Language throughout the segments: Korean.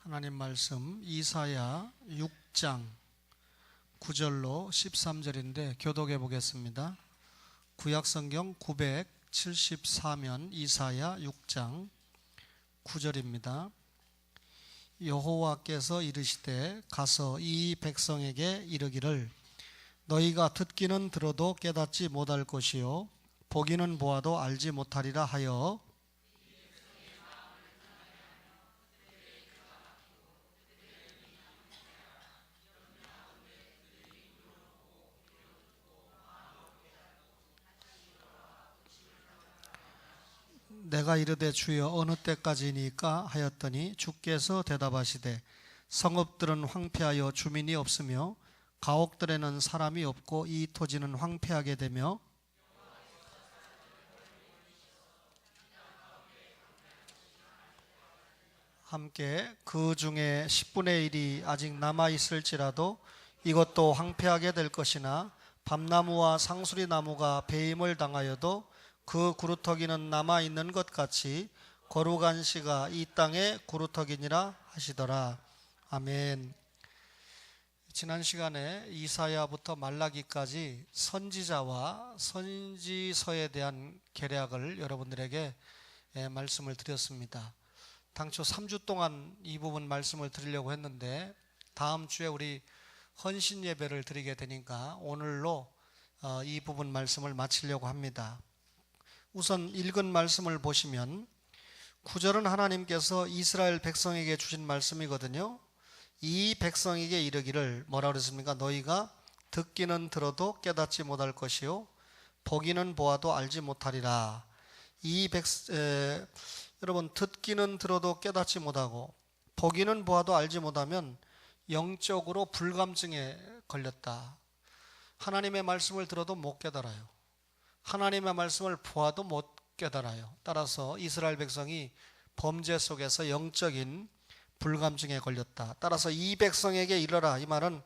하나님 말씀 이사야 6장 9절로 13절인데 교독해 보겠습니다. 구약성경 974면 이사야 6장 9절입니다. 여호와께서 이르시되 가서 이 백성에게 이르기를 너희가 듣기는 들어도 깨닫지 못할 것이요 보기는 보아도 알지 못하리라 하여 내가 이르되 주여 어느 때까지니까 하였더니 주께서 대답하시되 성읍들은 황폐하여 주민이 없으며 가옥들에는 사람이 없고 이 토지는 황폐하게 되며 함께 그 중에 10분의 1이 아직 남아있을지라도 이것도 황폐하게 될 것이나 밤나무와 상수리나무가 배임을 당하여도 그 구루터기는 남아있는 것 같이 거룩한 씨가 이 땅에 구루터기니라 하시더라. 아멘. 지난 시간에 이사야부터 말라기까지 선지자와 선지서에 대한 계략을 여러분들에게 말씀을 드렸습니다. 당초 3주 동안 이 부분 말씀을 드리려고 했는데 다음 주에 우리 헌신 예배를 드리게 되니까 오늘로 이 부분 말씀을 마치려고 합니다. 우선 읽은 말씀을 보시면 9절은 하나님께서 이스라엘 백성에게 주신 말씀이거든요. 이 백성에게 이르기를 뭐라 그랬습니까? 너희가 듣기는 들어도 깨닫지 못할 것이요 보기는 보아도 알지 못하리라. 여러분 듣기는 들어도 깨닫지 못하고 보기는 보아도 알지 못하면 영적으로 불감증에 걸렸다. 하나님의 말씀을 들어도 못 깨달아요. 하나님의 말씀을 보아도 못 깨달아요. 따라서 이스라엘 백성이 범죄 속에서 영적인 불감증에 걸렸다. 따라서 이 백성에게 이르라. 이 말은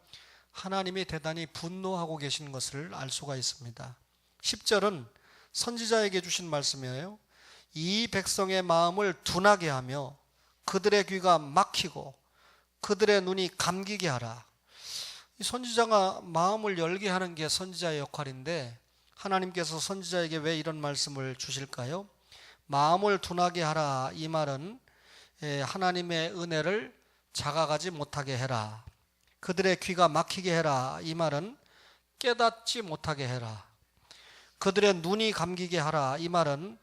하나님이 대단히 분노하고 계신 것을 알 수가 있습니다. 10절은 선지자에게 주신 말씀이에요. 이 백성의 마음을 둔하게 하며 그들의 귀가 막히고 그들의 눈이 감기게 하라. 이 선지자가 마음을 열게 하는 게 선지자의 역할인데 하나님께서 선지자에게 왜 이런 말씀을 주실까요? 마음을 둔하게 하라. 이 말은 하나님의 은혜를 자각하지 못하게 해라. 그들의 귀가 막히게 해라. 이 말은 깨닫지 못하게 해라. 그들의 눈이 감기게 하라. 이 말은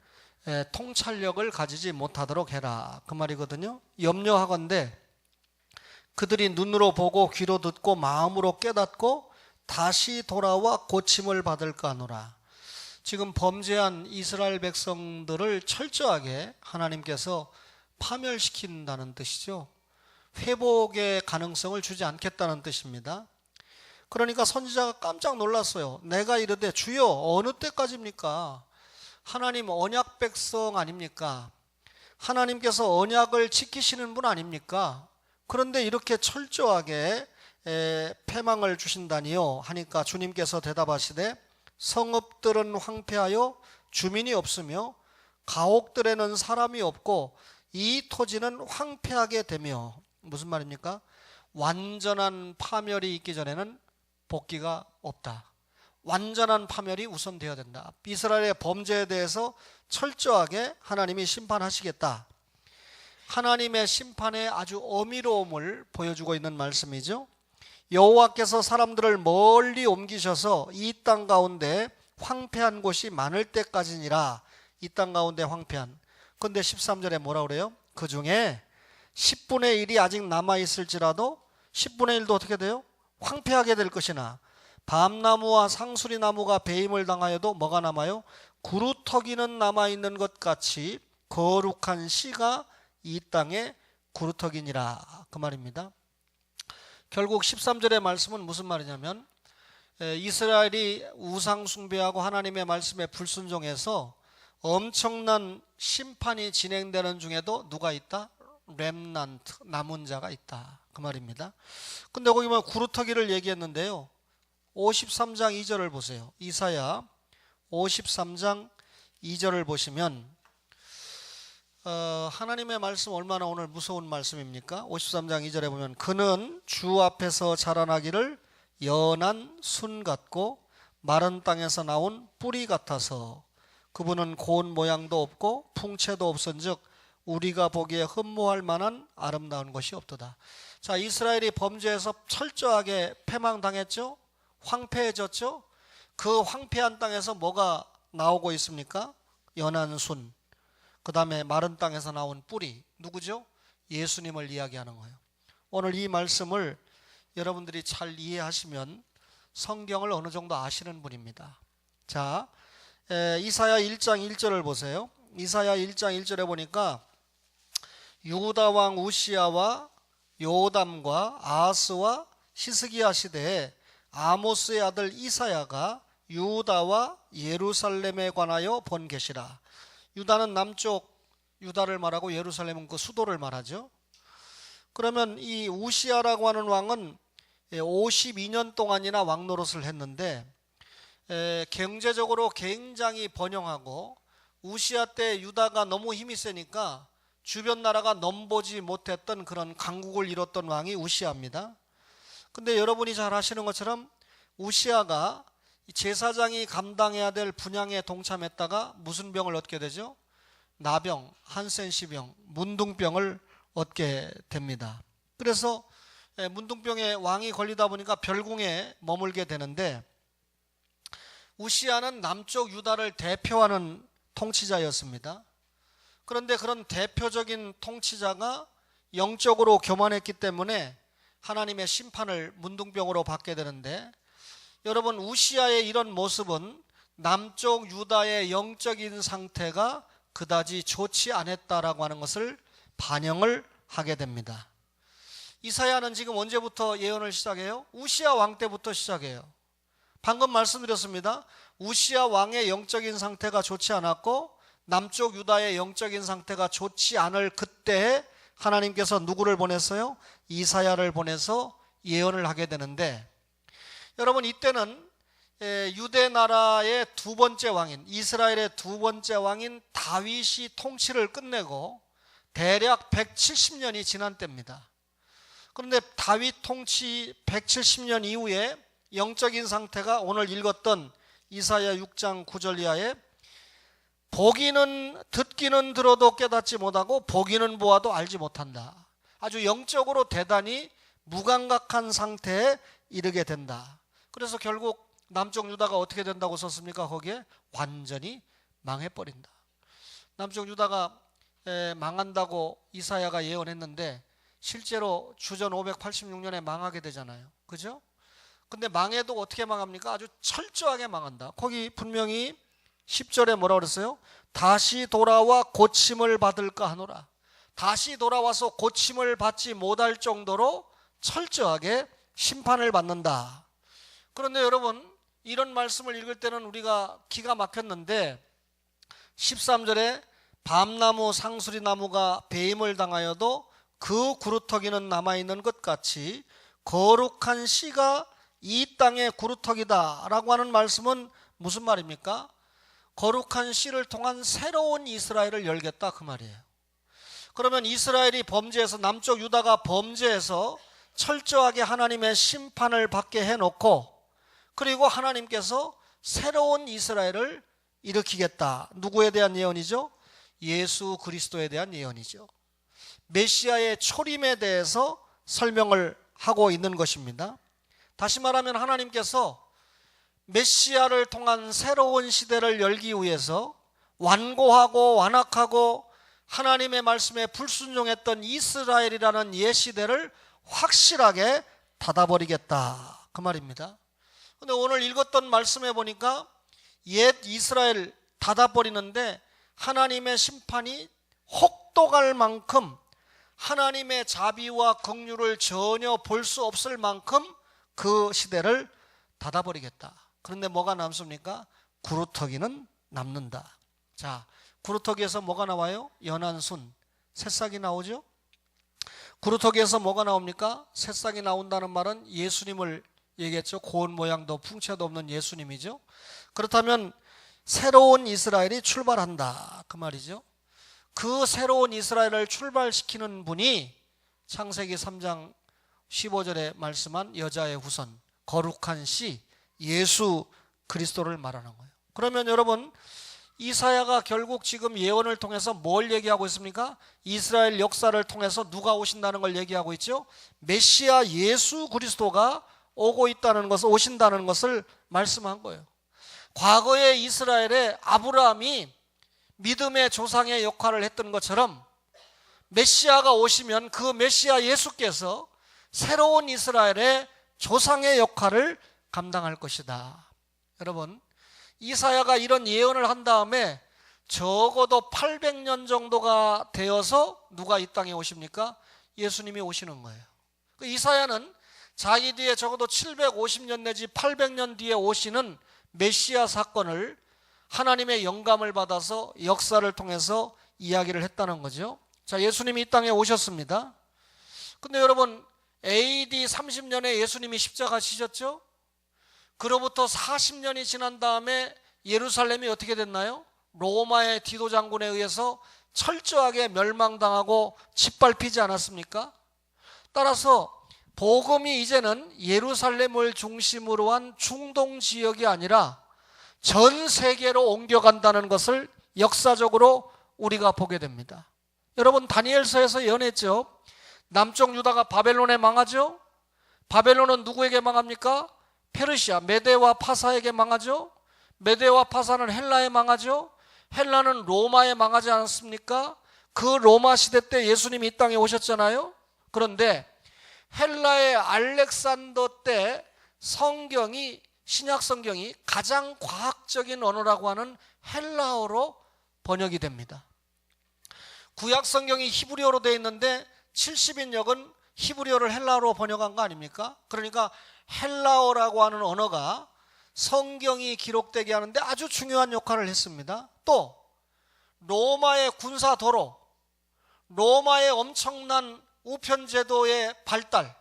통찰력을 가지지 못하도록 해라. 그 말이거든요. 염려하건대 그들이 눈으로 보고 귀로 듣고 마음으로 깨닫고 다시 돌아와 고침을 받을까 하노라. 지금 범죄한 이스라엘 백성들을 철저하게 하나님께서 파멸시킨다는 뜻이죠. 회복의 가능성을 주지 않겠다는 뜻입니다. 그러니까 선지자가 깜짝 놀랐어요. 내가 이르되 주여 어느 때까지입니까? 하나님 언약 백성 아닙니까? 하나님께서 언약을 지키시는 분 아닙니까? 그런데 이렇게 철저하게 패망을 주신다니요 하니까 주님께서 대답하시되 성읍들은 황폐하여 주민이 없으며 가옥들에는 사람이 없고 이 토지는 황폐하게 되며. 무슨 말입니까? 완전한 파멸이 있기 전에는 복귀가 없다. 완전한 파멸이 우선 되어야 된다. 이스라엘의 범죄에 대해서 철저하게 하나님이 심판하시겠다. 하나님의 심판의 아주 어미로움을 보여주고 있는 말씀이죠. 여호와께서 사람들을 멀리 옮기셔서 이 땅 가운데 황폐한 곳이 많을 때까지니라. 이 땅 가운데 황폐한. 그런데 13절에 뭐라 그래요? 그 중에 10분의 1이 아직 남아있을지라도 10분의 1도 어떻게 돼요? 황폐하게 될 것이나 밤나무와 상수리나무가 배임을 당하여도 뭐가 남아요? 구루터기는 남아있는 것 같이 거룩한 씨가 이 땅에 구루터기니라. 그 말입니다. 결국 13절의 말씀은 무슨 말이냐면 이스라엘이 우상 숭배하고 하나님의 말씀에 불순종해서 엄청난 심판이 진행되는 중에도 누가 있다? 렘넌트, 남은 자가 있다. 그 말입니다. 근데 거기 뭐 구루터기를 얘기했는데요. 53장 2절을 보세요. 이사야 53장 2절을 보시면 하나님의 말씀 얼마나 오늘 무서운 말씀입니까? 53장 2절에 보면 그는 주 앞에서 자라나기를 연한 순 같고 마른 땅에서 나온 뿌리 같아서 그분은 고운 모양도 없고 풍채도 없은즉 우리가 보기에 흠모할 만한 아름다운 것이 없도다. 자, 이스라엘이 범죄에서 철저하게 패망당했죠. 황폐해졌죠. 그 황폐한 땅에서 뭐가 나오고 있습니까? 연한 순, 그 다음에 마른 땅에서 나온 뿌리. 누구죠? 예수님을 이야기하는 거예요. 오늘 이 말씀을 여러분들이 잘 이해하시면 성경을 어느 정도 아시는 분입니다. 자, 이사야 1장 1절을 보세요. 이사야 1장 1절에 보니까 유다 왕 우시야와 요담과 아하스와 히스기야 시대에 아모스의 아들 이사야가 유다와 예루살렘에 관하여 본 계시라. 유다는 남쪽 유다를 말하고 예루살렘은 그 수도를 말하죠. 그러면 이 우시야라고 하는 왕은 52년 동안이나 왕 노릇을 했는데 경제적으로 굉장히 번영하고 우시야 때 유다가 너무 힘이 세니까 주변 나라가 넘보지 못했던 그런 강국을 이뤘던 왕이 우시야입니다. 근데 여러분이 잘 아시는 것처럼 우시야가 제사장이 감당해야 될 분향에 동참했다가 무슨 병을 얻게 되죠? 나병, 한센시병, 문둥병을 얻게 됩니다. 그래서 문둥병에 왕이 걸리다 보니까 별궁에 머물게 되는데 우시야는 남쪽 유다를 대표하는 통치자였습니다. 그런데 그런 대표적인 통치자가 영적으로 교만했기 때문에 하나님의 심판을 문둥병으로 받게 되는데, 여러분, 우시야의 이런 모습은 남쪽 유다의 영적인 상태가 그다지 좋지 않았다라고 하는 것을 반영을 하게 됩니다. 이사야는 지금 언제부터 예언을 시작해요? 우시야 왕 때부터 시작해요. 방금 말씀드렸습니다. 우시야 왕의 영적인 상태가 좋지 않았고 남쪽 유다의 영적인 상태가 좋지 않을 그때에 하나님께서 누구를 보냈어요? 이사야를 보내서 예언을 하게 되는데, 여러분, 이때는 유대 나라의 두 번째 왕인, 이스라엘의 두 번째 왕인 다윗이 통치를 끝내고 대략 170년이 지난 때입니다. 그런데 다윗 통치 170년 이후에 영적인 상태가 오늘 읽었던 이사야 6장 9절 이하에 보기는 듣기는 들어도 깨닫지 못하고 보기는 보아도 알지 못한다. 아주 영적으로 대단히 무감각한 상태에 이르게 된다. 그래서 결국 남쪽 유다가 어떻게 된다고 썼습니까? 거기에 완전히 망해버린다. 남쪽 유다가 망한다고 이사야가 예언했는데 실제로 주전 586년에 망하게 되잖아요. 그죠? 근데 망해도 어떻게 망합니까? 아주 철저하게 망한다. 거기 분명히 10절에 뭐라고 그랬어요? 다시 돌아와 고침을 받을까 하노라. 다시 돌아와서 고침을 받지 못할 정도로 철저하게 심판을 받는다. 그런데 여러분, 이런 말씀을 읽을 때는 우리가 기가 막혔는데 13절에 밤나무 상수리 나무가 배임을 당하여도 그 구루터기는 남아있는 것 같이 거룩한 씨가 이 땅의 구루터기다 라고 하는 말씀은 무슨 말입니까? 거룩한 씨를 통한 새로운 이스라엘을 열겠다 그 말이에요. 그러면 이스라엘이 범죄해서, 남쪽 유다가 범죄해서 철저하게 하나님의 심판을 받게 해놓고, 그리고 하나님께서 새로운 이스라엘을 일으키겠다. 누구에 대한 예언이죠? 예수 그리스도에 대한 예언이죠. 메시아의 초림에 대해서 설명을 하고 있는 것입니다. 다시 말하면 하나님께서 메시아를 통한 새로운 시대를 열기 위해서 완고하고 완악하고 하나님의 말씀에 불순종했던 이스라엘이라는 옛 시대를 확실하게 닫아버리겠다 그 말입니다. 그런데 오늘 읽었던 말씀에 보니까 옛 이스라엘 닫아버리는데 하나님의 심판이 혹독할 만큼, 하나님의 자비와 긍휼을 전혀 볼 수 없을 만큼 그 시대를 닫아버리겠다. 그런데 뭐가 남습니까? 구루터기는 남는다. 자, 구루터기에서 뭐가 나와요? 연한 순, 새싹이 나오죠? 구루터기에서 뭐가 나옵니까? 새싹이 나온다는 말은 예수님을 얘기했죠. 고운 모양도 풍채도 없는 예수님이죠. 그렇다면 새로운 이스라엘이 출발한다 그 말이죠. 그 새로운 이스라엘을 출발시키는 분이 창세기 3장 15절에 말씀한 여자의 후손, 거룩한 씨 예수 그리스도를 말하는 거예요. 그러면 여러분, 이사야가 결국 지금 예언을 통해서 뭘 얘기하고 있습니까? 이스라엘 역사를 통해서 누가 오신다는 걸 얘기하고 있죠. 메시아 예수 그리스도가 오고 있다는 것을, 오신다는 것을 말씀한 거예요. 과거의 이스라엘에 아브라함이 믿음의 조상의 역할을 했던 것처럼 메시아가 오시면 그 메시아 예수께서 새로운 이스라엘의 조상의 역할을 감당할 것이다. 여러분, 이사야가 이런 예언을 한 다음에 적어도 800년 정도가 되어서 누가 이 땅에 오십니까? 예수님이 오시는 거예요. 이사야는 자기 뒤에 적어도 750년 내지 800년 뒤에 오시는 메시아 사건을 하나님의 영감을 받아서 역사를 통해서 이야기를 했다는 거죠. 자, 예수님이 이 땅에 오셨습니다. 근데 여러분, AD 30년에 예수님이 십자가 지셨죠? 그로부터 40년이 지난 다음에 예루살렘이 어떻게 됐나요? 로마의 디도 장군에 의해서 철저하게 멸망당하고 짓밟히지 않았습니까? 따라서 복음이 이제는 예루살렘을 중심으로 한 중동 지역이 아니라 전 세계로 옮겨간다는 것을 역사적으로 우리가 보게 됩니다. 여러분, 다니엘서에서 예언했죠. 남쪽 유다가 바벨론에 망하죠. 바벨론은 누구에게 망합니까? 페르시아, 메데와 파사에게 망하죠. 메데와 파사는 헬라에 망하죠. 헬라는 로마에 망하지 않았습니까? 그 로마 시대 때 예수님이 이 땅에 오셨잖아요. 그런데 헬라의 알렉산더 때 성경이, 신약 성경이 가장 과학적인 언어라고 하는 헬라어로 번역이 됩니다. 구약 성경이 히브리어로 되어 있는데 70인역은 히브리어를 헬라어로 번역한 거 아닙니까? 그러니까 헬라어라고 하는 언어가 성경이 기록되게 하는데 아주 중요한 역할을 했습니다. 또 로마의 군사 도로, 로마의 엄청난 우편제도의 발달,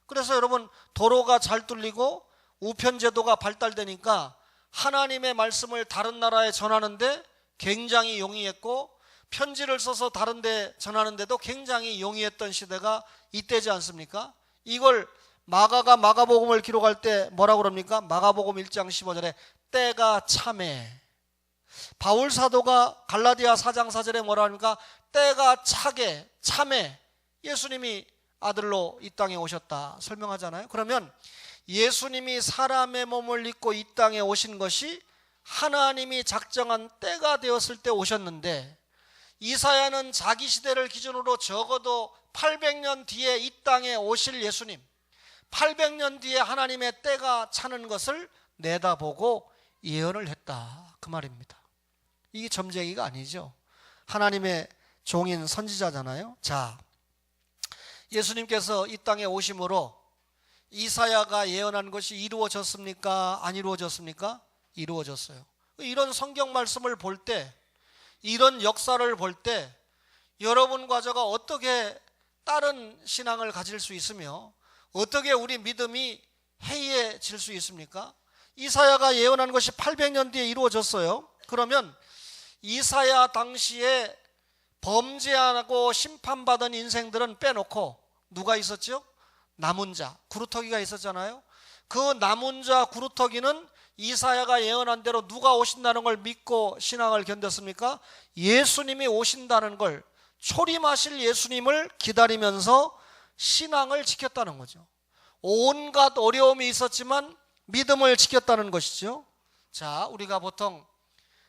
그래서 여러분, 도로가 잘 뚫리고 우편제도가 발달되니까 하나님의 말씀을 다른 나라에 전하는데 굉장히 용이했고, 편지를 써서 다른 데 전하는데도 굉장히 용이했던 시대가 이때지 않습니까? 이걸 마가가 마가복음을 기록할 때 뭐라고 그럽니까? 마가복음 1장 15절에 때가 참해. 바울 사도가 갈라디아 4장 4절에 뭐라 합니까? 때가 차게, 참해. 예수님이 아들로 이 땅에 오셨다 설명하잖아요. 그러면 예수님이 사람의 몸을 입고 이 땅에 오신 것이 하나님이 작정한 때가 되었을 때 오셨는데, 이사야는 자기 시대를 기준으로 적어도 800년 뒤에 이 땅에 오실 예수님, 800년 뒤에 하나님의 때가 차는 것을 내다보고 예언을 했다, 그 말입니다. 이게 점쟁이가 아니죠. 하나님의 종인 선지자잖아요. 자, 예수님께서 이 땅에 오심으로 이사야가 예언한 것이 이루어졌습니까? 안 이루어졌습니까? 이루어졌어요. 이런 성경 말씀을 볼 때, 이런 역사를 볼 때 여러분과 저가 어떻게 다른 신앙을 가질 수 있으며 어떻게 우리 믿음이 해이해질 수 있습니까? 이사야가 예언한 것이 800년 뒤에 이루어졌어요. 그러면 이사야 당시에 범죄하고 심판받은 인생들은 빼놓고 누가 있었죠? 남은 자, 구루터기가 있었잖아요. 그 남은 자 구루터기는 이사야가 예언한 대로 누가 오신다는 걸 믿고 신앙을 견뎠습니까? 예수님이 오신다는 걸, 초림하실 예수님을 기다리면서 신앙을 지켰다는 거죠. 온갖 어려움이 있었지만 믿음을 지켰다는 것이죠. 자, 우리가 보통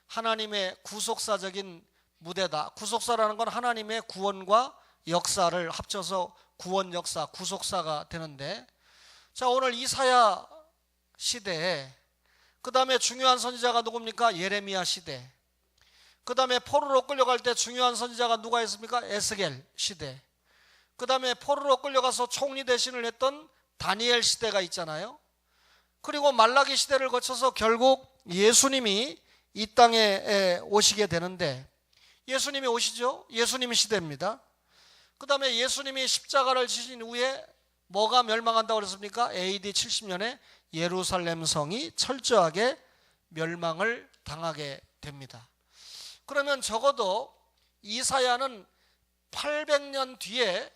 하나님의 구속사적인 무대다. 구속사라는 건 하나님의 구원과 역사를 합쳐서 구원 역사, 구속사가 되는데, 자, 오늘 이사야 시대에 그 다음에 중요한 선지자가 누굽니까? 예레미야 시대. 그 다음에 포로로 끌려갈 때 중요한 선지자가 누가 있습니까? 에스겔 시대. 그 다음에 포로로 끌려가서 총리 대신을 했던 다니엘 시대가 있잖아요. 그리고 말라기 시대를 거쳐서 결국 예수님이 이 땅에 오시게 되는데, 예수님이 오시죠? 예수님 시대입니다. 그 다음에 예수님이 십자가를 지신 후에 뭐가 멸망한다고 그랬습니까? AD 70년에 예루살렘 성이 철저하게 멸망을 당하게 됩니다. 그러면 적어도 이사야는 800년 뒤에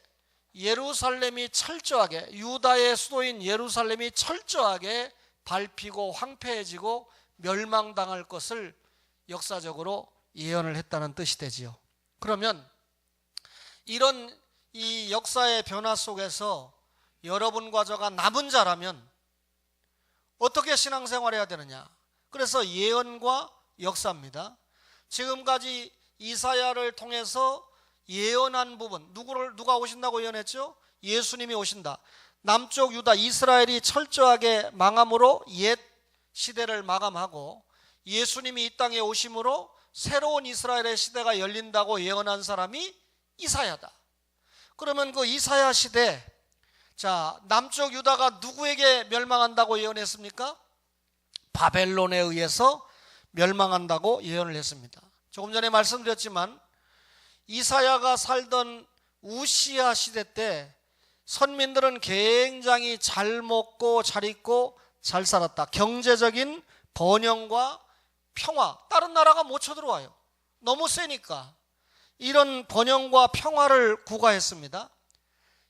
예루살렘이 철저하게, 유다의 수도인 예루살렘이 철저하게 밟히고 황폐해지고 멸망당할 것을 역사적으로 예언을 했다는 뜻이 되지요. 그러면 이런 이 역사의 변화 속에서 여러분과 저가 남은 자라면 어떻게 신앙생활해야 되느냐? 그래서 예언과 역사입니다. 지금까지 이사야를 통해서 예언한 부분, 누가 오신다고 예언했죠? 예수님이 오신다. 남쪽 유다 이스라엘이 철저하게 망함으로 옛 시대를 마감하고 예수님이 이 땅에 오심으로 새로운 이스라엘의 시대가 열린다고 예언한 사람이 이사야다. 그러면 그 이사야 시대, 자, 남쪽 유다가 누구에게 멸망한다고 예언했습니까? 바벨론에 의해서 멸망한다고 예언을 했습니다. 조금 전에 말씀드렸지만 이사야가 살던 우시야 시대 때 선민들은 굉장히 잘 먹고 잘 입고 잘 살았다. 경제적인 번영과 평화, 다른 나라가 못 쳐들어와요. 너무 세니까. 이런 번영과 평화를 구가했습니다.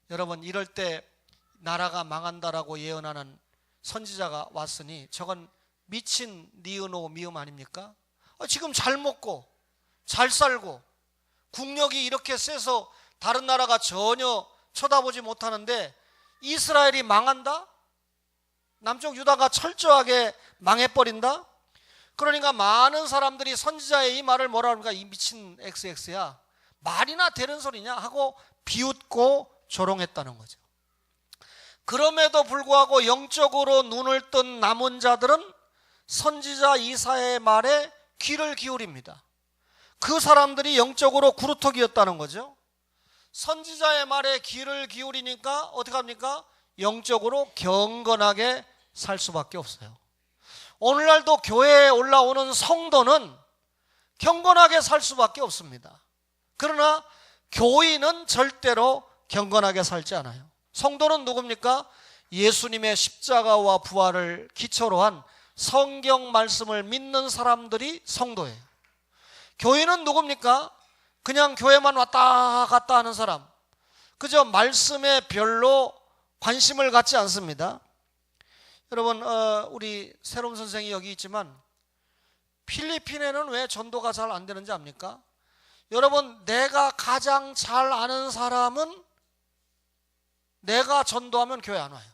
여러분, 이럴 때 나라가 망한다라고 예언하는 선지자가 왔으니 저건 미친 니은오 미음 아닙니까? 지금 잘 먹고 잘 살고 국력이 이렇게 세서 다른 나라가 전혀 쳐다보지 못하는데 이스라엘이 망한다? 남쪽 유다가 철저하게 망해버린다? 그러니까 많은 사람들이 선지자의 이 말을 뭐라 그러니까 이 미친 XX야, 말이나 되는 소리냐 하고 비웃고 조롱했다는 거죠. 그럼에도 불구하고 영적으로 눈을 뜬 남은 자들은 선지자 이사야의 말에 귀를 기울입니다. 그 사람들이 영적으로 구루토기였다는 거죠. 선지자의 말에 귀를 기울이니까 어떻게 합니까? 영적으로 경건하게 살 수밖에 없어요. 오늘날도 교회에 올라오는 성도는 경건하게 살 수밖에 없습니다. 그러나 교인은 절대로 경건하게 살지 않아요. 성도는 누굽니까? 예수님의 십자가와 부활을 기초로 한 성경 말씀을 믿는 사람들이 성도예요. 교인은 누굽니까? 그냥 교회만 왔다 갔다 하는 사람, 그저 말씀에 별로 관심을 갖지 않습니다. 여러분, 우리 새롬 선생이 여기 있지만 필리핀에는 왜 전도가 잘 안 되는지 압니까? 여러분, 내가 가장 잘 아는 사람은 내가 전도하면 교회 안 와요.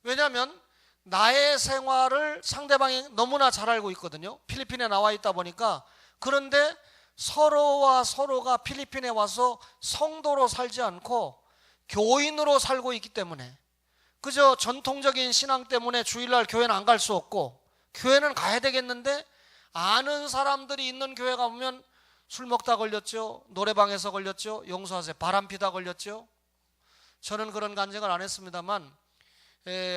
왜냐하면 나의 생활을 상대방이 너무나 잘 알고 있거든요. 필리핀에 나와 있다 보니까. 그런데 서로와 서로가 필리핀에 와서 성도로 살지 않고 교인으로 살고 있기 때문에, 그저 전통적인 신앙 때문에 주일날 교회는 안 갈 수 없고 교회는 가야 되겠는데 아는 사람들이 있는 교회 가보면 술 먹다 걸렸죠, 노래방에서 걸렸죠, 용서하세요, 바람 피다 걸렸죠. 저는 그런 간증을 안 했습니다만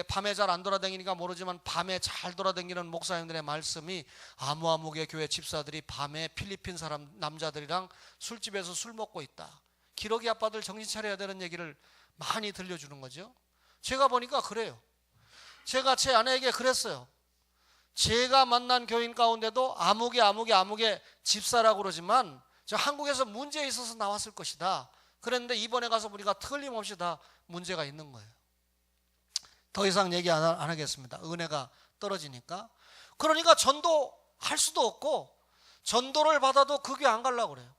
밤에 잘 안 돌아다니니까 모르지만 밤에 잘 돌아다니는 목사님들의 말씀이 아무개 교회 집사들이 밤에 필리핀 사람 남자들이랑 술집에서 술 먹고 있다, 기러기 아빠들 정신 차려야 되는 얘기를 많이 들려주는 거죠. 제가 보니까 그래요. 제가 제 아내에게 그랬어요. 제가 만난 교인 가운데도 아무개 집사라고 그러지만 저 한국에서 문제 있어서 나왔을 것이다. 그런데 이번에 가서 보니까 틀림없이 다 문제가 있는 거예요. 더 이상 얘기 안 하겠습니다. 은혜가 떨어지니까. 그러니까 전도할 수도 없고 전도를 받아도 그 교회 안 가려고 그래요.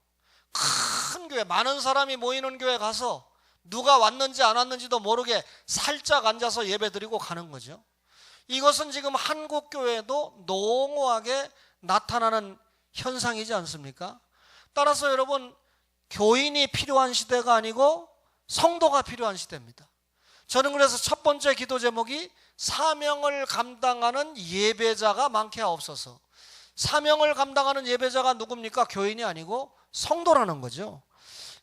큰 교회, 많은 사람이 모이는 교회 가서 누가 왔는지 안 왔는지도 모르게 살짝 앉아서 예배드리고 가는 거죠. 이것은 지금 한국 교회도 농후하게 나타나는 현상이지 않습니까? 따라서 여러분, 교인이 필요한 시대가 아니고 성도가 필요한 시대입니다. 저는 그래서 첫 번째 기도 제목이 사명을 감당하는 예배자가 많게 하옵소서. 사명을 감당하는 예배자가 누굽니까? 교인이 아니고 성도라는 거죠.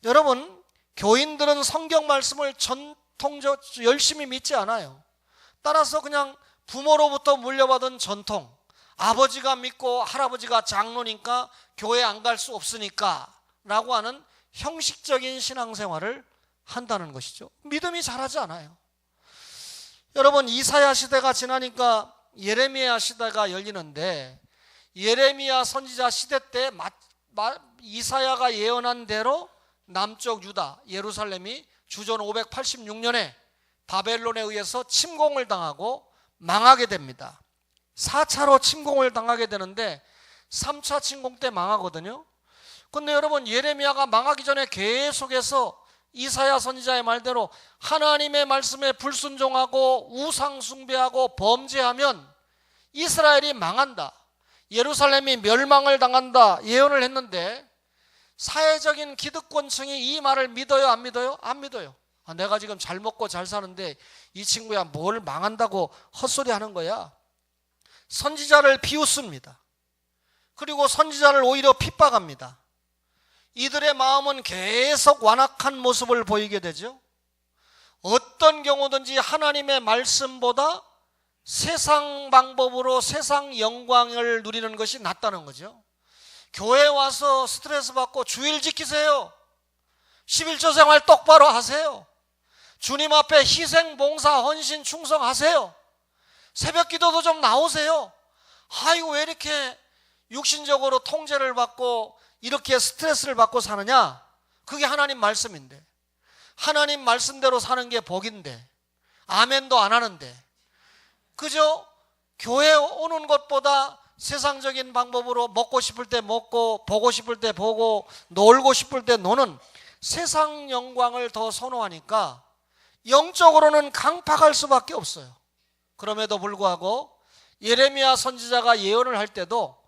여러분, 교인들은 성경 말씀을 열심히 믿지 않아요. 따라서 그냥 부모로부터 물려받은 전통, 아버지가 믿고 할아버지가 장로니까 교회 안 갈 수 없으니까 라고 하는 형식적인 신앙생활을 한다는 것이죠. 믿음이 자라지 않아요. 여러분, 이사야 시대가 지나니까 예레미야 시대가 열리는데 예레미야 선지자 시대 때 이사야가 예언한 대로 남쪽 유다 예루살렘이 주전 586년에 바벨론에 의해서 침공을 당하고 망하게 됩니다. 4차로 침공을 당하게 되는데 3차 침공 때 망하거든요. 근데 여러분, 예레미야가 망하기 전에 계속해서 이사야 선지자의 말대로 하나님의 말씀에 불순종하고 우상 숭배하고 범죄하면 이스라엘이 망한다, 예루살렘이 멸망을 당한다 예언을 했는데, 사회적인 기득권층이 이 말을 믿어요, 안 믿어요? 안 믿어요. 내가 지금 잘 먹고 잘 사는데 이 친구야 뭘 망한다고 헛소리 하는 거야. 선지자를 비웃습니다. 그리고 선지자를 오히려 핍박합니다. 이들의 마음은 계속 완악한 모습을 보이게 되죠. 어떤 경우든지 하나님의 말씀보다 세상 방법으로 세상 영광을 누리는 것이 낫다는 거죠. 교회 와서 스트레스 받고 주일 지키세요. 11조 생활 똑바로 하세요. 주님 앞에 희생, 봉사, 헌신, 충성하세요. 새벽 기도도 좀 나오세요. 아이고, 왜 이렇게 육신적으로 통제를 받고 이렇게 스트레스를 받고 사느냐? 그게 하나님 말씀인데, 하나님 말씀대로 사는 게 복인데 아멘도 안 하는데, 그저 교회 오는 것보다 세상적인 방법으로 먹고 싶을 때 먹고 보고 싶을 때 보고 놀고 싶을 때 노는 세상 영광을 더 선호하니까 영적으로는 강팍할 수밖에 없어요. 그럼에도 불구하고 예레미야 선지자가 예언을 할 때도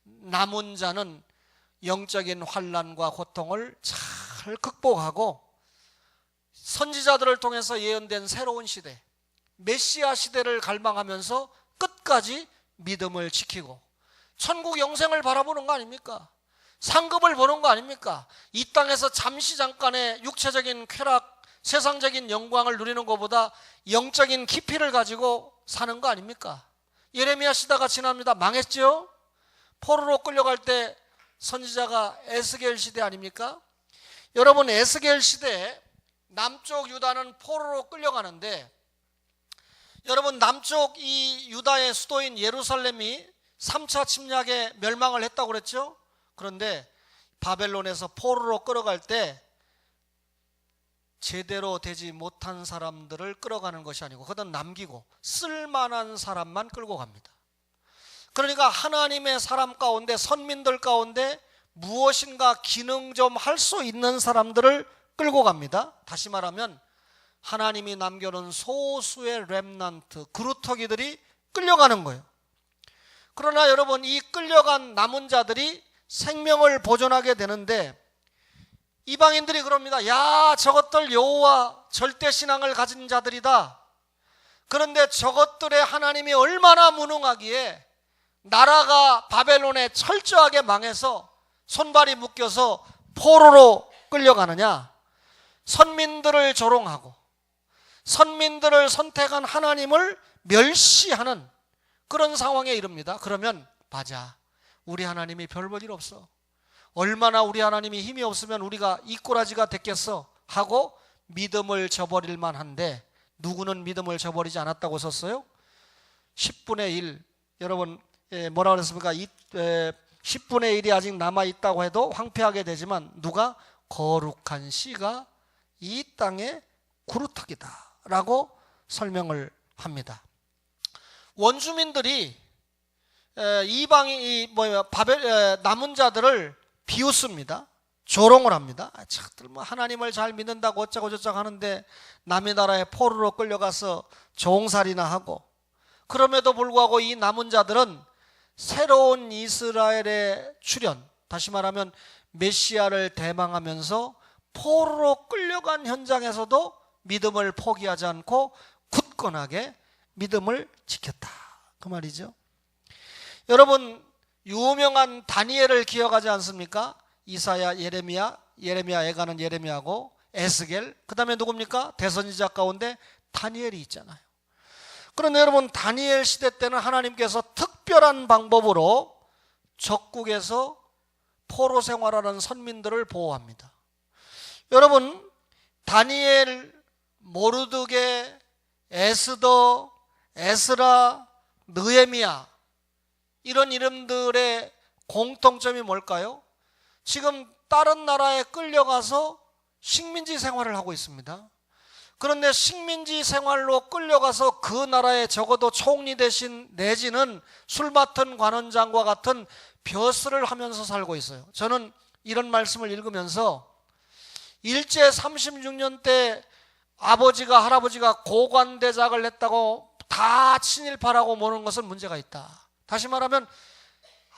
남은 자는 영적인 환난과 고통을 잘 극복하고 선지자들을 통해서 예언된 새로운 시대, 메시아 시대를 갈망하면서 끝까지 믿음을 지키고 천국 영생을 바라보는 거 아닙니까? 상급을 보는 거 아닙니까? 이 땅에서 잠시 잠깐의 육체적인 쾌락, 세상적인 영광을 누리는 것보다 영적인 깊이를 가지고 사는 거 아닙니까? 예레미야 시대가 지납니다. 망했죠? 포로로 끌려갈 때 선지자가 에스겔 시대 아닙니까? 여러분, 에스겔 시대에 남쪽 유다는 포로로 끌려가는데, 여러분, 남쪽 이 유다의 수도인 예루살렘이 3차 침략에 멸망을 했다고 그랬죠? 그런데 바벨론에서 포로로 끌어갈 때 제대로 되지 못한 사람들을 끌어가는 것이 아니고 그건 남기고 쓸만한 사람만 끌고 갑니다. 그러니까 하나님의 사람 가운데, 선민들 가운데 무엇인가 기능 좀 할 수 있는 사람들을 끌고 갑니다. 다시 말하면 하나님이 남겨놓은 소수의 렘넌트, 그루터기들이 끌려가는 거예요. 그러나 여러분, 이 끌려간 남은 자들이 생명을 보존하게 되는데 이방인들이 그럽니다. 야, 저것들 여호와 절대신앙을 가진 자들이다. 그런데 저것들의 하나님이 얼마나 무능하기에 나라가 바벨론에 철저하게 망해서 손발이 묶여서 포로로 끌려가느냐. 선민들을 조롱하고 선민들을 선택한 하나님을 멸시하는 그런 상황에 이릅니다. 그러면 맞아, 우리 하나님이 별 볼 일 없어. 얼마나 우리 하나님이 힘이 없으면 우리가 이 꼬라지가 됐겠어 하고 믿음을 저버릴 만한데, 누구는 믿음을 저버리지 않았다고 썼어요? 10분의 1. 여러분, 뭐라고 그랬습니까? 10분의 1이 아직 남아있다고 해도 황폐하게 되지만 누가? 거룩한 씨가 이 땅의 구루터기다 라고 설명을 합니다. 원주민들이 남은 자들을 비웃습니다. 조롱을 합니다. 저들 뭐 하나님을 잘 믿는다고 어쩌고 저쩌고 하는데 남의 나라에 포로로 끌려가서 종살이나 하고, 그럼에도 불구하고 이 남은 자들은 새로운 이스라엘의 출현, 다시 말하면 메시아를 대망하면서 포로로 끌려간 현장에서도 믿음을 포기하지 않고 굳건하게 믿음을 지켰다, 그 말이죠. 여러분, 유명한 다니엘을 기억하지 않습니까? 이사야, 예레미야 애가는 예레미야고 에스겔, 그 다음에 누굽니까? 대선지자 가운데 다니엘이 있잖아요. 그런데 여러분, 다니엘 시대 때는 하나님께서 특별한 방법으로 적국에서 포로 생활하는 선민들을 보호합니다. 여러분, 다니엘, 모르드게, 에스더, 에스라, 느헤미야, 이런 이름들의 공통점이 뭘까요? 지금 다른 나라에 끌려가서 식민지 생활을 하고 있습니다. 그런데 식민지 생활로 끌려가서 그 나라에 적어도 총리 대신 내지는 술 맡은 관원장과 같은 벼슬을 하면서 살고 있어요. 저는 이런 말씀을 읽으면서 일제 36년 때 아버지가 할아버지가 고관대작을 했다고 다 친일파라고 모는 것은 문제가 있다. 다시 말하면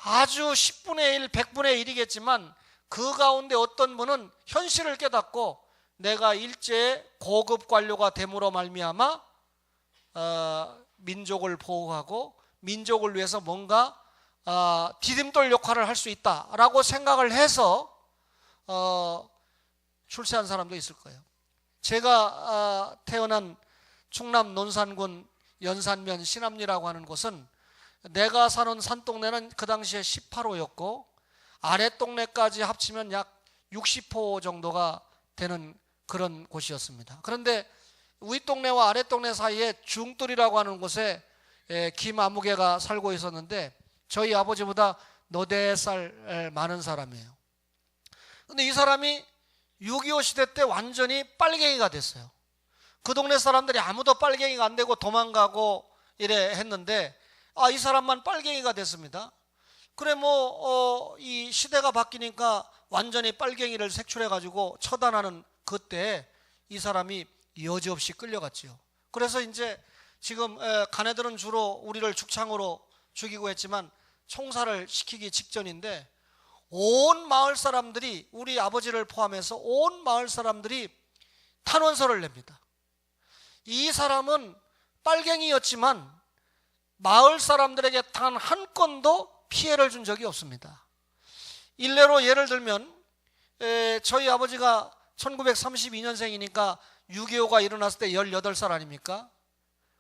아주 10분의 1, 100분의 1이겠지만 그 가운데 어떤 분은 현실을 깨닫고 내가 일제의 고급 관료가 됨으로 말미암아 민족을 보호하고 민족을 위해서 뭔가 디딤돌 역할을 할 수 있다라고 생각을 해서 출세한 사람도 있을 거예요. 제가 태어난 충남 논산군 연산면 신암리라고 하는 곳은 내가 사는 산동네는 그 당시에 18호였고 아랫동네까지 합치면 약 60호 정도가 되는 그런 곳이었습니다. 그런데 윗동네와 아랫동네 사이에 중돌이라고 하는 곳에 김아무개가 살고 있었는데 저희 아버지보다 4살 많은 사람이에요. 그런데 이 사람이 6.25 시대 때 완전히 빨갱이가 됐어요. 그 동네 사람들이 아무도 빨갱이가 안 되고 도망가고 이래 했는데 이 사람만 빨갱이가 됐습니다. 그래 이 시대가 바뀌니까 완전히 빨갱이를 색출해가지고 처단하는 그때 이 사람이 여지없이 끌려갔지요. 그래서 이제 지금 가네들은 주로 우리를 죽창으로 죽이고 했지만 총살을 시키기 직전인데 온 마을 사람들이 우리 아버지를 포함해서 온 마을 사람들이 탄원서를 냅니다. 이 사람은 빨갱이였지만 마을 사람들에게 단 한 건도 피해를 준 적이 없습니다. 일례로 예를 들면 저희 아버지가 1932년생이니까 6.25가 일어났을 때 18살 아닙니까?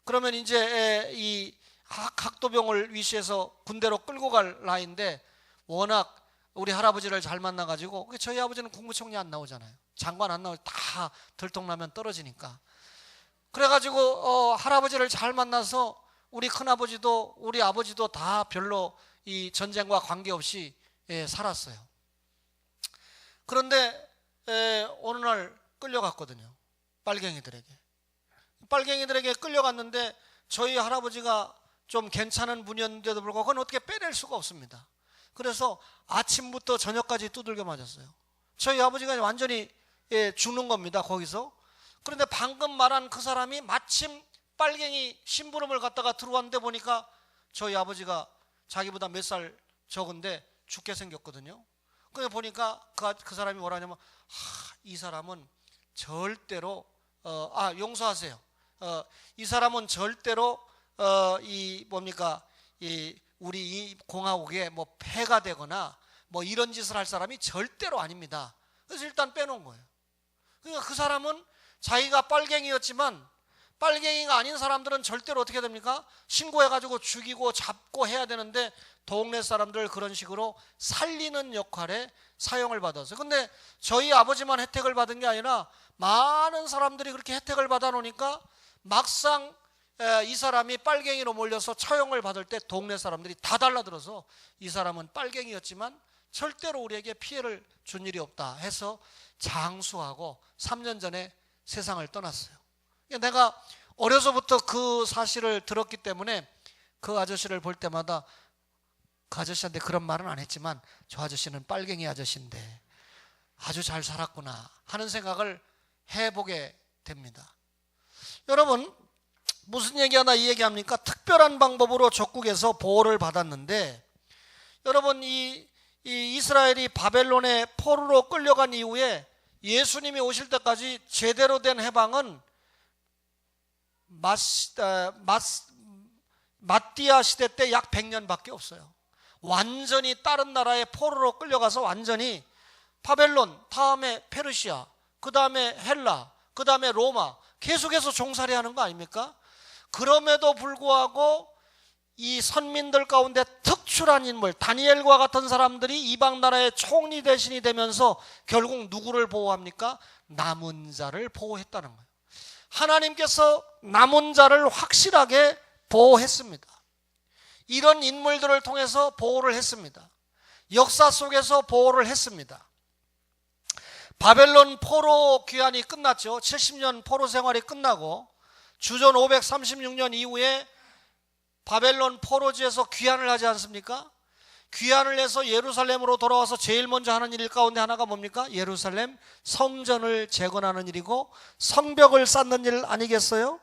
그러면 이제 이 각도병을 위시해서 군대로 끌고 갈 나이인데 워낙 우리 할아버지를 잘 만나가지고 저희 아버지는 국무총리 안 나오잖아요. 장관 안 나오고 다 들통나면 떨어지니까. 그래가지고 할아버지를 잘 만나서 우리 큰아버지도 우리 아버지도 다 별로 이 전쟁과 관계없이 살았어요. 그런데 어느 날 끌려갔거든요. 빨갱이들에게 끌려갔는데 저희 할아버지가 좀 괜찮은 분이었는데도 불구하고 그건 어떻게 빼낼 수가 없습니다. 그래서 아침부터 저녁까지 두들겨 맞았어요. 저희 아버지가 완전히 죽는 겁니다. 거기서. 그런데 방금 말한 그 사람이 마침 빨갱이 심부름을 갖다가 들어왔는데 보니까 저희 아버지가 자기보다 몇 살 적은데 죽게 생겼거든요. 그래 보니까 그 사람이 뭐라냐면 이 사람은 절대로 용서하세요. 이 사람은 절대로 우리 이 공화국에 뭐 폐가 되거나 뭐 이런 짓을 할 사람이 절대로 아닙니다. 그래서 일단 빼놓은 거예요. 그러니까 그 사람은 자기가 빨갱이였지만 빨갱이가 아닌 사람들은 절대로 어떻게 됩니까? 신고해가지고 죽이고 잡고 해야 되는데 동네 사람들 그런 식으로 살리는 역할에 사용을 받았어요. 근데 저희 아버지만 혜택을 받은 게 아니라 많은 사람들이 그렇게 혜택을 받아 놓으니까 막상 이 사람이 빨갱이로 몰려서 처형을 받을 때 동네 사람들이 다 달라들어서 이 사람은 빨갱이였지만 절대로 우리에게 피해를 준 일이 없다 해서 장수하고 3년 전에 세상을 떠났어요. 내가 어려서부터 그 사실을 들었기 때문에 그 아저씨를 볼 때마다 그 아저씨한테 그런 말은 안 했지만 저 아저씨는 빨갱이 아저씨인데 아주 잘 살았구나 하는 생각을 해보게 됩니다. 여러분 무슨 얘기하나 이 얘기합니까? 특별한 방법으로 적국에서 보호를 받았는데 여러분 이 이스라엘이 바벨론의 포로로 끌려간 이후에 예수님이 오실 때까지 제대로 된 해방은 마띠아 시대 때 약 100년밖에 없어요. 완전히 다른 나라의 포로로 끌려가서 완전히 바벨론, 다음에 페르시아, 그 다음에 헬라, 그 다음에 로마 계속해서 종살이 하는 거 아닙니까? 그럼에도 불구하고 이 선민들 가운데 특출한 인물 다니엘과 같은 사람들이 이방 나라의 총리 대신이 되면서 결국 누구를 보호합니까? 남은 자를 보호했다는 거예요. 하나님께서 남은 자를 확실하게 보호했습니다. 이런 인물들을 통해서 보호를 했습니다. 역사 속에서 보호를 했습니다. 바벨론 포로 귀환이 끝났죠. 70년 포로 생활이 끝나고 주전 536년 이후에 바벨론 포로지에서 귀환을 하지 않습니까? 귀환을 해서 예루살렘으로 돌아와서 제일 먼저 하는 일 가운데 하나가 뭡니까? 예루살렘 성전을 재건하는 일이고 성벽을 쌓는 일 아니겠어요?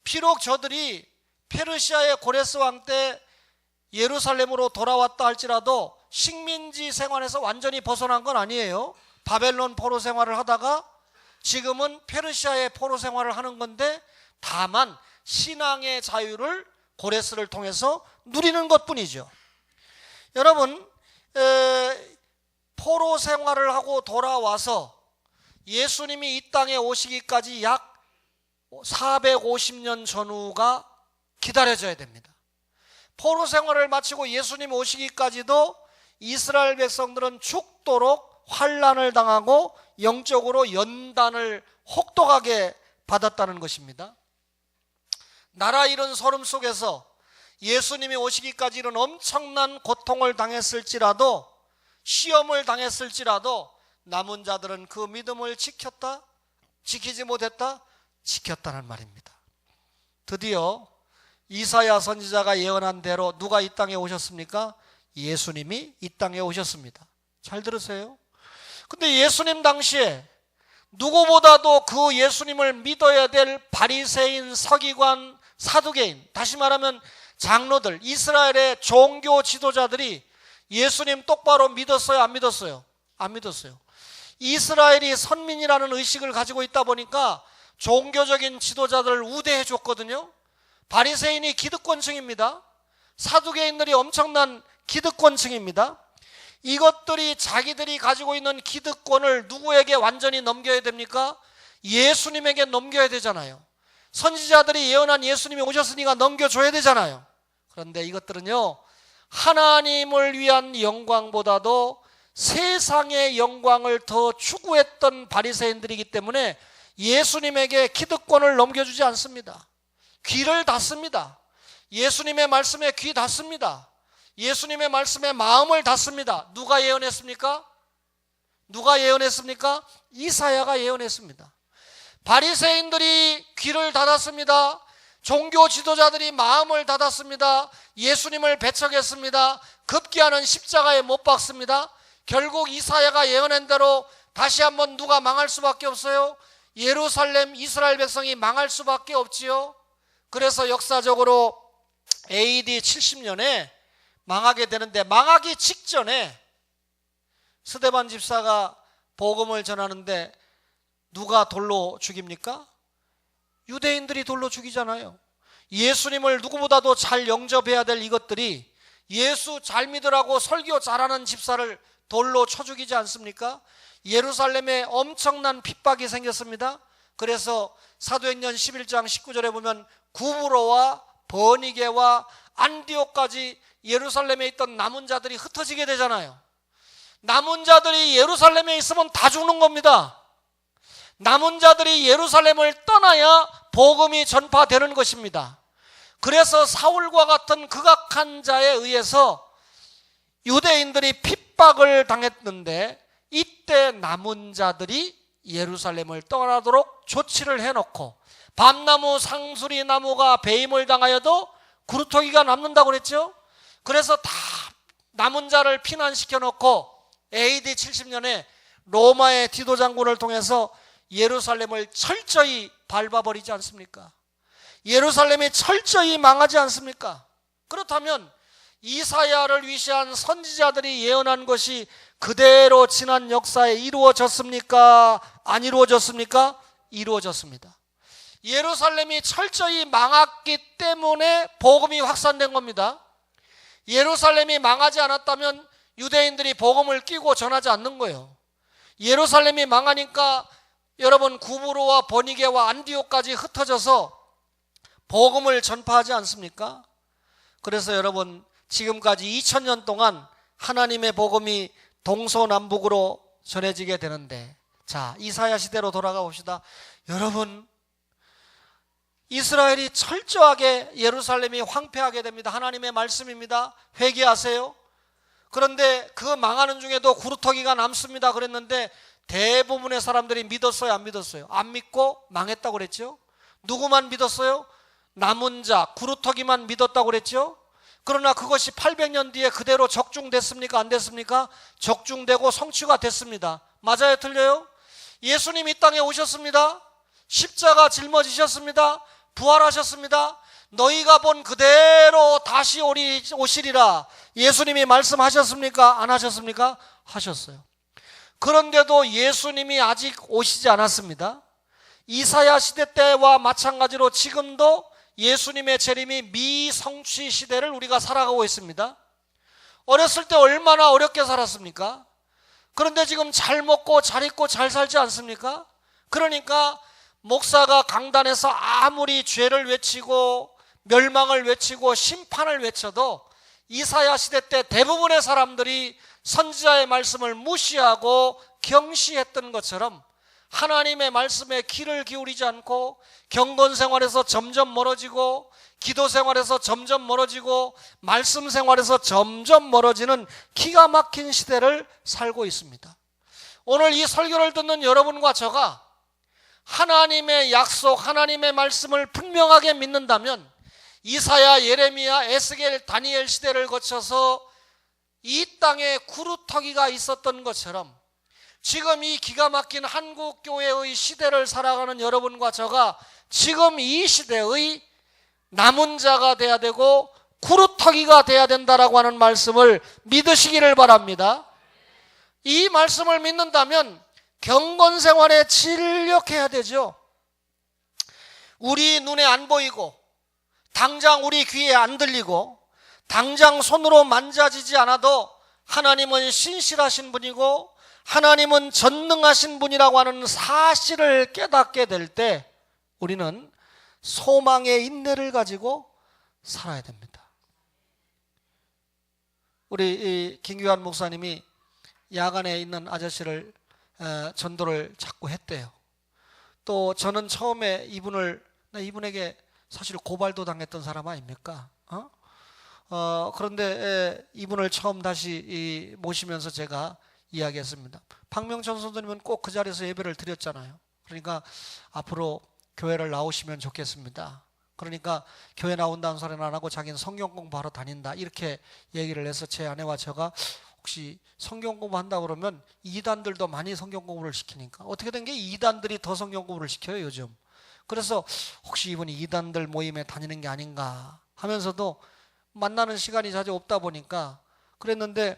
비록 저들이 페르시아의 고레스 왕 때 예루살렘으로 돌아왔다 할지라도 식민지 생활에서 완전히 벗어난 건 아니에요. 바벨론 포로 생활을 하다가 지금은 페르시아의 포로 생활을 하는 건데 다만 신앙의 자유를 고레스를 통해서 누리는 것뿐이죠. 여러분, 포로 생활을 하고 돌아와서 예수님이 이 땅에 오시기까지 약 450년 전후가 기다려져야 됩니다. 포로 생활을 마치고 예수님 오시기까지도 이스라엘 백성들은 죽도록 환난을 당하고 영적으로 연단을 혹독하게 받았다는 것입니다. 나라 잃은 소름 속에서 예수님이 오시기까지 이런 엄청난 고통을 당했을지라도 시험을 당했을지라도 남은 자들은 그 믿음을 지켰다? 지키지 못했다? 지켰다는 말입니다. 드디어 이사야 선지자가 예언한 대로 누가 이 땅에 오셨습니까? 예수님이 이 땅에 오셨습니다. 잘 들으세요. 근데 예수님 당시에 누구보다도 그 예수님을 믿어야 될 바리새인, 서기관, 사두개인, 다시 말하면 장로들, 이스라엘의 종교 지도자들이 예수님 똑바로 믿었어요? 안 믿었어요? 안 믿었어요. 이스라엘이 선민이라는 의식을 가지고 있다 보니까 종교적인 지도자들을 우대해 줬거든요. 바리새인이 기득권층입니다. 사두개인들이 엄청난 기득권층입니다. 이것들이 자기들이 가지고 있는 기득권을 누구에게 완전히 넘겨야 됩니까? 예수님에게 넘겨야 되잖아요. 선지자들이 예언한 예수님이 오셨으니까 넘겨줘야 되잖아요. 그런데 이것들은요, 하나님을 위한 영광보다도 세상의 영광을 더 추구했던 바리새인들이기 때문에 예수님에게 기득권을 넘겨주지 않습니다. 귀를 닫습니다. 예수님의 말씀에 귀 닫습니다. 예수님의 말씀에 마음을 닫습니다. 누가 예언했습니까? 누가 예언했습니까? 이사야가 예언했습니다. 바리새인들이 귀를 닫았습니다. 종교 지도자들이 마음을 닫았습니다. 예수님을 배척했습니다. 급기야는 십자가에 못 박습니다. 결국 이사야가 예언한 대로 다시 한번 누가 망할 수밖에 없어요? 예루살렘 이스라엘 백성이 망할 수밖에 없지요. 그래서 역사적으로 AD 70년에 망하게 되는데, 망하기 직전에 스데반 집사가 복음을 전하는데 누가 돌로 죽입니까? 유대인들이 돌로 죽이잖아요. 예수님을 누구보다도 잘 영접해야 될 이것들이 예수 잘 믿으라고 설교 잘하는 집사를 돌로 쳐 죽이지 않습니까? 예루살렘에 엄청난 핍박이 생겼습니다. 그래서 사도행전 11장 19절에 보면 구브로와 버니게와 안디옥까지 예루살렘에 있던 남은 자들이 흩어지게 되잖아요. 남은 자들이 예루살렘에 있으면 다 죽는 겁니다. 남은 자들이 예루살렘을 떠나야 복음이 전파되는 것입니다. 그래서 사울과 같은 극악한 자에 의해서 유대인들이 핍박을 당했는데, 이때 남은 자들이 예루살렘을 떠나도록 조치를 해놓고, 밤나무 상수리 나무가 배임을 당하여도 구루터기가 남는다고 그랬죠. 그래서 다 남은 자를 피난시켜 놓고 AD 70년에 로마의 디도 장군을 통해서 예루살렘을 철저히 밟아버리지 않습니까? 예루살렘이 철저히 망하지 않습니까? 그렇다면 이사야를 위시한 선지자들이 예언한 것이 그대로 지난 역사에 이루어졌습니까? 안 이루어졌습니까? 이루어졌습니다. 예루살렘이 철저히 망했기 때문에 복음이 확산된 겁니다. 예루살렘이 망하지 않았다면 유대인들이 복음을 끼고 전하지 않는 거예요. 예루살렘이 망하니까 여러분 구브로와 버니게와 안디옥까지 흩어져서 복음을 전파하지 않습니까? 그래서 여러분 지금까지 2000년 동안 하나님의 복음이 동서남북으로 전해지게 되는데, 자, 이사야 시대로 돌아가 봅시다. 여러분, 이스라엘이 철저하게 예루살렘이 황폐하게 됩니다. 하나님의 말씀입니다. 회개하세요. 그런데 그 망하는 중에도 구루터기가 남습니다 그랬는데 대부분의 사람들이 믿었어요, 안 믿었어요? 안 믿고 망했다고 그랬죠. 누구만 믿었어요? 남은 자, 구루터기만 믿었다고 그랬죠. 그러나 그것이 800년 뒤에 그대로 적중됐습니까? 안 됐습니까? 적중되고 성취가 됐습니다. 맞아요, 틀려요? 예수님 이 땅에 오셨습니다. 십자가 짊어지셨습니다. 부활하셨습니다. 너희가 본 그대로 다시 오시리라 예수님이 말씀하셨습니까? 안 하셨습니까? 하셨어요. 그런데도 예수님이 아직 오시지 않았습니다. 이사야 시대 때와 마찬가지로 지금도 예수님의 재림이 미성취 시대를 우리가 살아가고 있습니다. 어렸을 때 얼마나 어렵게 살았습니까? 그런데 지금 잘 먹고 잘 입고 잘 살지 않습니까? 그러니까 목사가 강단에서 아무리 죄를 외치고 멸망을 외치고 심판을 외쳐도 이사야 시대 때 대부분의 사람들이 선지자의 말씀을 무시하고 경시했던 것처럼 하나님의 말씀에 귀를 기울이지 않고 경건 생활에서 점점 멀어지고 기도 생활에서 점점 멀어지고 말씀 생활에서 점점 멀어지는 기가 막힌 시대를 살고 있습니다. 오늘 이 설교를 듣는 여러분과 저가 하나님의 약속, 하나님의 말씀을 분명하게 믿는다면 이사야, 예레미야, 에스겔, 다니엘 시대를 거쳐서 이 땅에 구루터기가 있었던 것처럼 지금 이 기가 막힌 한국교회의 시대를 살아가는 여러분과 저가 지금 이 시대의 남은 자가 돼야 되고 구루터기가 돼야 된다라고 하는 말씀을 믿으시기를 바랍니다. 이 말씀을 믿는다면 경건 생활에 진력해야 되죠. 우리 눈에 안 보이고 당장 우리 귀에 안 들리고 당장 손으로 만져지지 않아도 하나님은 신실하신 분이고 하나님은 전능하신 분이라고 하는 사실을 깨닫게 될 때 우리는 소망의 인내를 가지고 살아야 됩니다. 우리 김규환 목사님이 야간에 있는 아저씨를 전도를 자꾸 했대요. 또 저는 처음에 이분에게 사실 고발도 당했던 사람 아닙니까? 그런데 이분을 처음 다시 모시면서 제가 이야기했습니다. 박명천 선생님은 꼭 그 자리에서 예배를 드렸잖아요. 그러니까 앞으로 교회를 나오시면 좋겠습니다. 그러니까 교회 나온다는 소리는 안 하고 자기는 성경 공부하러 다닌다 이렇게 얘기를 해서 제 아내와 제가 혹시 성경 공부한다 그러면 이단들도 많이 성경 공부를 시키니까 어떻게 된 게 이단들이 더 성경 공부를 시켜요 요즘. 그래서 혹시 이분이 이단들 모임에 다니는 게 아닌가 하면서도 만나는 시간이 자주 없다 보니까 그랬는데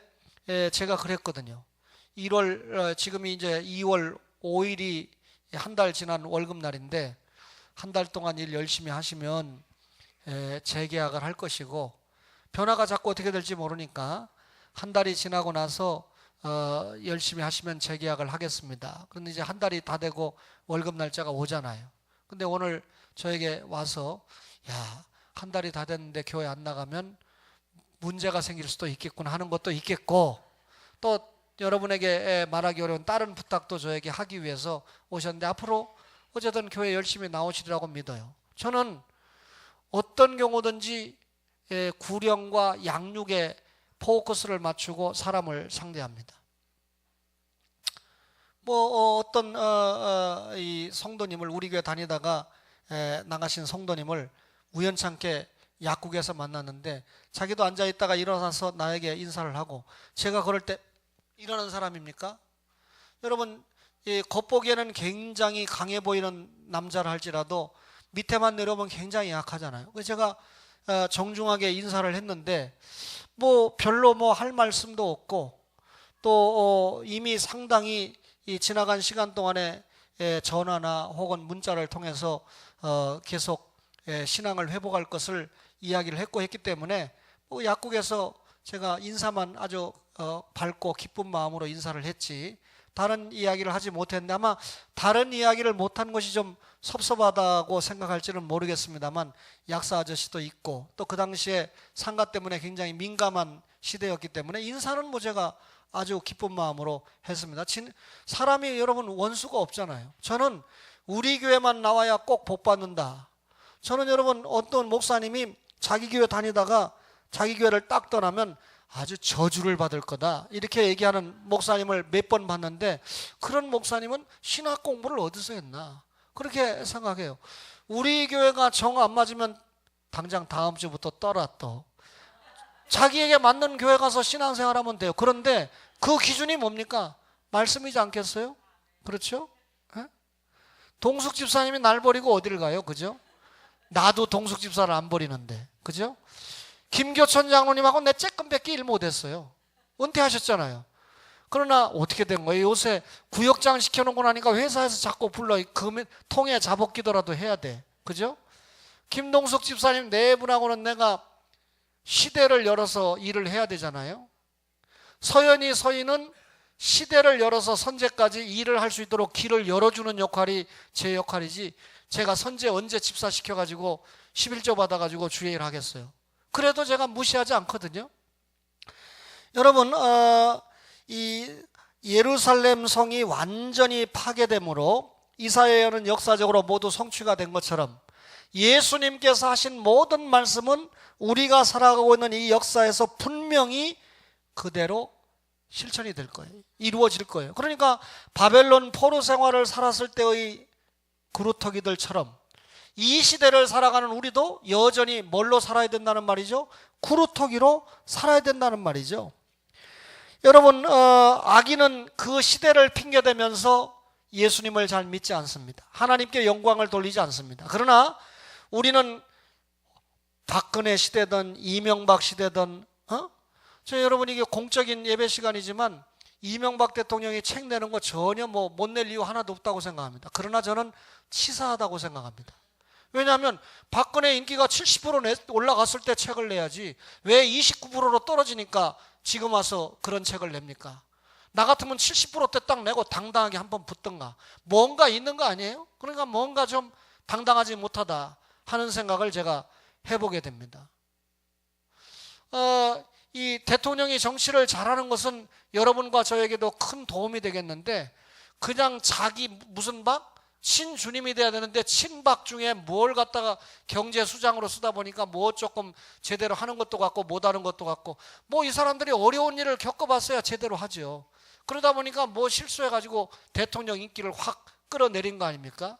제가 그랬거든요. 지금이 이제 2월 5일이 한 달 지난 월급날인데 한 달 동안 일 열심히 하시면 재계약을 할 것이고 변화가 자꾸 어떻게 될지 모르니까 한 달이 지나고 나서 열심히 하시면 재계약을 하겠습니다. 그런데 이제 한 달이 다 되고 월급 날짜가 오잖아요. 근데 오늘 저에게 와서 한 달이 다 됐는데 교회 안 나가면 문제가 생길 수도 있겠구나 하는 것도 있겠고 또 여러분에게 말하기 어려운 다른 부탁도 저에게 하기 위해서 오셨는데 앞으로 어쨌든 교회 열심히 나오시리라고 믿어요. 저는 어떤 경우든지 구령과 양육에 포커스를 맞추고 사람을 상대합니다. 어떤 이 성도님을 우리 교회 다니다가 나가신 성도님을 우연찮게 약국에서 만났는데 자기도 앉아있다가 일어나서 나에게 인사를 하고 제가 그럴 때 일어나는 사람입니까? 여러분 겉보기에는 굉장히 강해 보이는 남자를 할지라도 밑에만 내려보면 굉장히 약하잖아요. 그래서 제가 정중하게 인사를 했는데 별로 할 말씀도 없고 또 이미 상당히 이 지나간 시간 동안에 전화나 혹은 문자를 통해서 계속 신앙을 회복할 것을 이야기를 했기 때문에 약국에서 제가 인사만 아주 밝고 기쁜 마음으로 인사를 했지 다른 이야기를 하지 못했는데 아마 다른 이야기를 못한 것이 좀 섭섭하다고 생각할지는 모르겠습니다만 약사 아저씨도 있고 또 그 당시에 상가 때문에 굉장히 민감한 시대였기 때문에 인사는 제가 아주 기쁜 마음으로 했습니다. 사람이 여러분 원수가 없잖아요. 저는 우리 교회만 나와야 꼭 복 받는다. 저는 여러분 어떤 목사님이 자기 교회 다니다가 자기 교회를 딱 떠나면 아주 저주를 받을 거다 이렇게 얘기하는 목사님을 몇 번 봤는데, 그런 목사님은 신학 공부를 어디서 했나 그렇게 생각해요. 우리 교회가 정 안 맞으면 당장 다음 주부터 떠라. 또 자기에게 맞는 교회 가서 신앙생활하면 돼요. 그런데 그 기준이 뭡니까? 말씀이지 않겠어요? 그렇죠? 에? 동숙 집사님이 날 버리고 어디를 가요? 그죠? 나도 동숙 집사를 안 버리는데, 그죠? 김교천 장로님하고 내 쬐끔 밖에 일 못했어요. 은퇴하셨잖아요. 그러나 어떻게 된 거예요? 요새 구역장 시켜놓고 나니까 회사에서 자꾸 불러. 통에 자복기도라도 해야 돼. 그죠? 김동숙 집사님 네 분하고는 내가 시대를 열어서 일을 해야 되잖아요. 서연이 서인은 시대를 열어서 선제까지 일을 할 수 있도록 길을 열어주는 역할이 제 역할이지, 제가 선제 언제 집사시켜가지고 11조 받아가지고 주의 일 하겠어요. 그래도 제가 무시하지 않거든요. 여러분, 이 예루살렘 성이 완전히 파괴됨으로 이사야는 역사적으로 모두 성취가 된 것처럼 예수님께서 하신 모든 말씀은 우리가 살아가고 있는 이 역사에서 분명히 그대로 실천이 될 거예요. 이루어질 거예요. 그러니까 바벨론 포로 생활을 살았을 때의 구루터기들처럼 이 시대를 살아가는 우리도 여전히 뭘로 살아야 된다는 말이죠? 구루터기로 살아야 된다는 말이죠. 여러분, 악인은 그 시대를 핑계대면서 예수님을 잘 믿지 않습니다. 하나님께 영광을 돌리지 않습니다. 그러나 우리는 박근혜 시대든 이명박 시대든, 저 여러분, 이게 공적인 예배 시간이지만 이명박 대통령이 책 내는 거 전혀 못 낼 이유 하나도 없다고 생각합니다. 그러나 저는 치사하다고 생각합니다. 왜냐하면 박근혜 인기가 70% 올라갔을 때 책을 내야지 왜 29%로 떨어지니까 지금 와서 그런 책을 냅니까? 나 같으면 70%대 딱 내고 당당하게 한번 붙든가. 뭔가 있는 거 아니에요? 그러니까 뭔가 좀 당당하지 못하다 하는 생각을 제가 해보게 됩니다. 이 대통령이 정치를 잘하는 것은 여러분과 저에게도 큰 도움이 되겠는데, 그냥 자기 무슨 박? 친주님이 돼야 되는데 친박 중에 뭘 갖다가 경제 수장으로 쓰다 보니까 뭐 조금 제대로 하는 것도 같고 못하는 것도 같고, 이 사람들이 어려운 일을 겪어봤어야 제대로 하죠. 그러다 보니까 실수해가지고 대통령 인기를 확 끌어내린 거 아닙니까?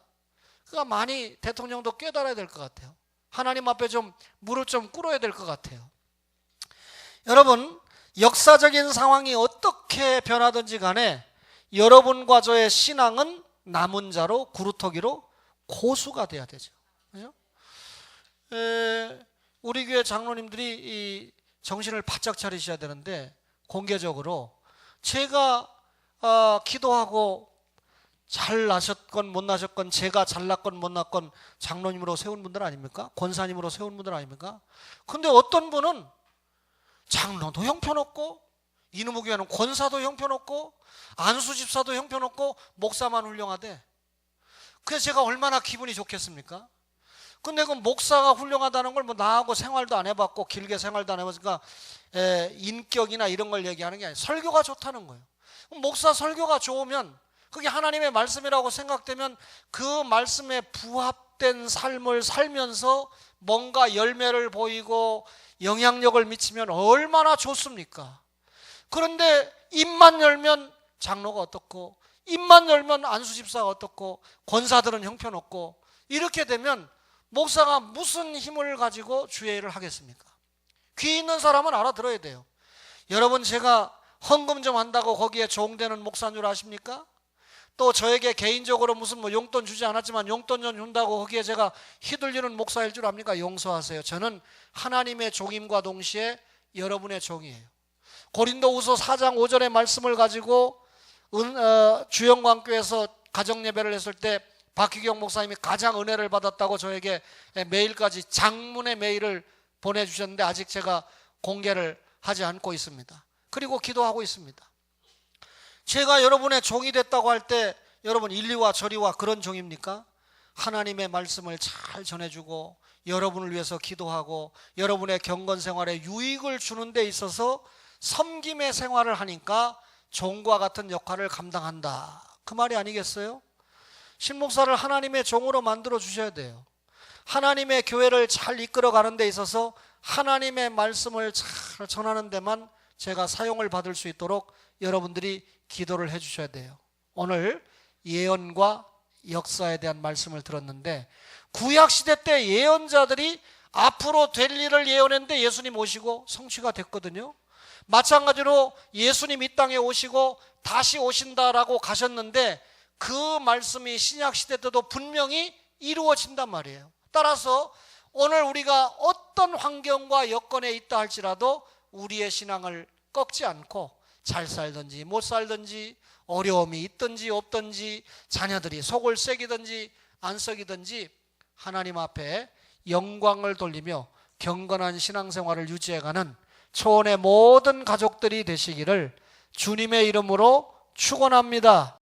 그러니까 많이 대통령도 깨달아야 될 것 같아요. 하나님 앞에 좀 무릎 좀 꿇어야 될 것 같아요. 여러분, 역사적인 상황이 어떻게 변하든지 간에 여러분과 저의 신앙은 남은 자로 구루터기로 고수가 돼야 되죠. 그죠? 우리 교회 장로님들이 이 정신을 바짝 차리셔야 되는데, 공개적으로 제가 기도하고 잘 나셨건 못 나셨건, 제가 잘났건 못 났건 장로님으로 세운 분들 아닙니까? 권사님으로 세운 분들 아닙니까? 근데 어떤 분은 장로도 형편없고, 이놈의 교회는 권사도 형편없고, 안수집사도 형편없고, 목사만 훌륭하대. 그래서 제가 얼마나 기분이 좋겠습니까? 근데 그 목사가 훌륭하다는 걸 나하고 생활도 안 해봤고 길게 생활도 안 해봤으니까 인격이나 이런 걸 얘기하는 게 아니에요. 설교가 좋다는 거예요. 목사 설교가 좋으면, 그게 하나님의 말씀이라고 생각되면 그 말씀에 부합된 삶을 살면서 뭔가 열매를 보이고 영향력을 미치면 얼마나 좋습니까? 그런데 입만 열면 장로가 어떻고, 입만 열면 안수집사가 어떻고, 권사들은 형편없고, 이렇게 되면 목사가 무슨 힘을 가지고 주의 일을 하겠습니까? 귀 있는 사람은 알아들어야 돼요. 여러분, 제가 헌금 좀 한다고 거기에 종되는 목사인 줄 아십니까? 또 저에게 개인적으로 무슨 용돈 주지 않았지만 용돈 좀 준다고 거기에 제가 휘둘리는 목사일 줄 압니까? 용서하세요. 저는 하나님의 종임과 동시에 여러분의 종이에요. 고린도후서 4장 5절의 말씀을 가지고 주영광교에서 가정예배를 했을 때 박희경 목사님이 가장 은혜를 받았다고 저에게 메일까지, 장문의 메일을 보내주셨는데 아직 제가 공개를 하지 않고 있습니다. 그리고 기도하고 있습니다. 제가 여러분의 종이 됐다고 할 때 여러분 인리와 저리와 그런 종입니까? 하나님의 말씀을 잘 전해주고 여러분을 위해서 기도하고 여러분의 경건 생활에 유익을 주는 데 있어서 섬김의 생활을 하니까 종과 같은 역할을 감당한다, 그 말이 아니겠어요? 신목사를 하나님의 종으로 만들어 주셔야 돼요. 하나님의 교회를 잘 이끌어 가는 데 있어서 하나님의 말씀을 잘 전하는 데만 제가 사용을 받을 수 있도록 여러분들이 기도를 해 주셔야 돼요. 오늘 예언과 역사에 대한 말씀을 들었는데, 구약시대 때 예언자들이 앞으로 될 일을 예언했는데 예수님 오시고 성취가 됐거든요. 마찬가지로 예수님 이 땅에 오시고 다시 오신다라고 가셨는데 그 말씀이 신약시대 때도 분명히 이루어진단 말이에요. 따라서 오늘 우리가 어떤 환경과 여건에 있다 할지라도 우리의 신앙을 꺾지 않고 잘 살든지 못 살든지 어려움이 있든지 없든지 자녀들이 속을 새기든지 안 썩이든지 하나님 앞에 영광을 돌리며 경건한 신앙생활을 유지해가는 초원의 모든 가족들이 되시기를 주님의 이름으로 축원합니다.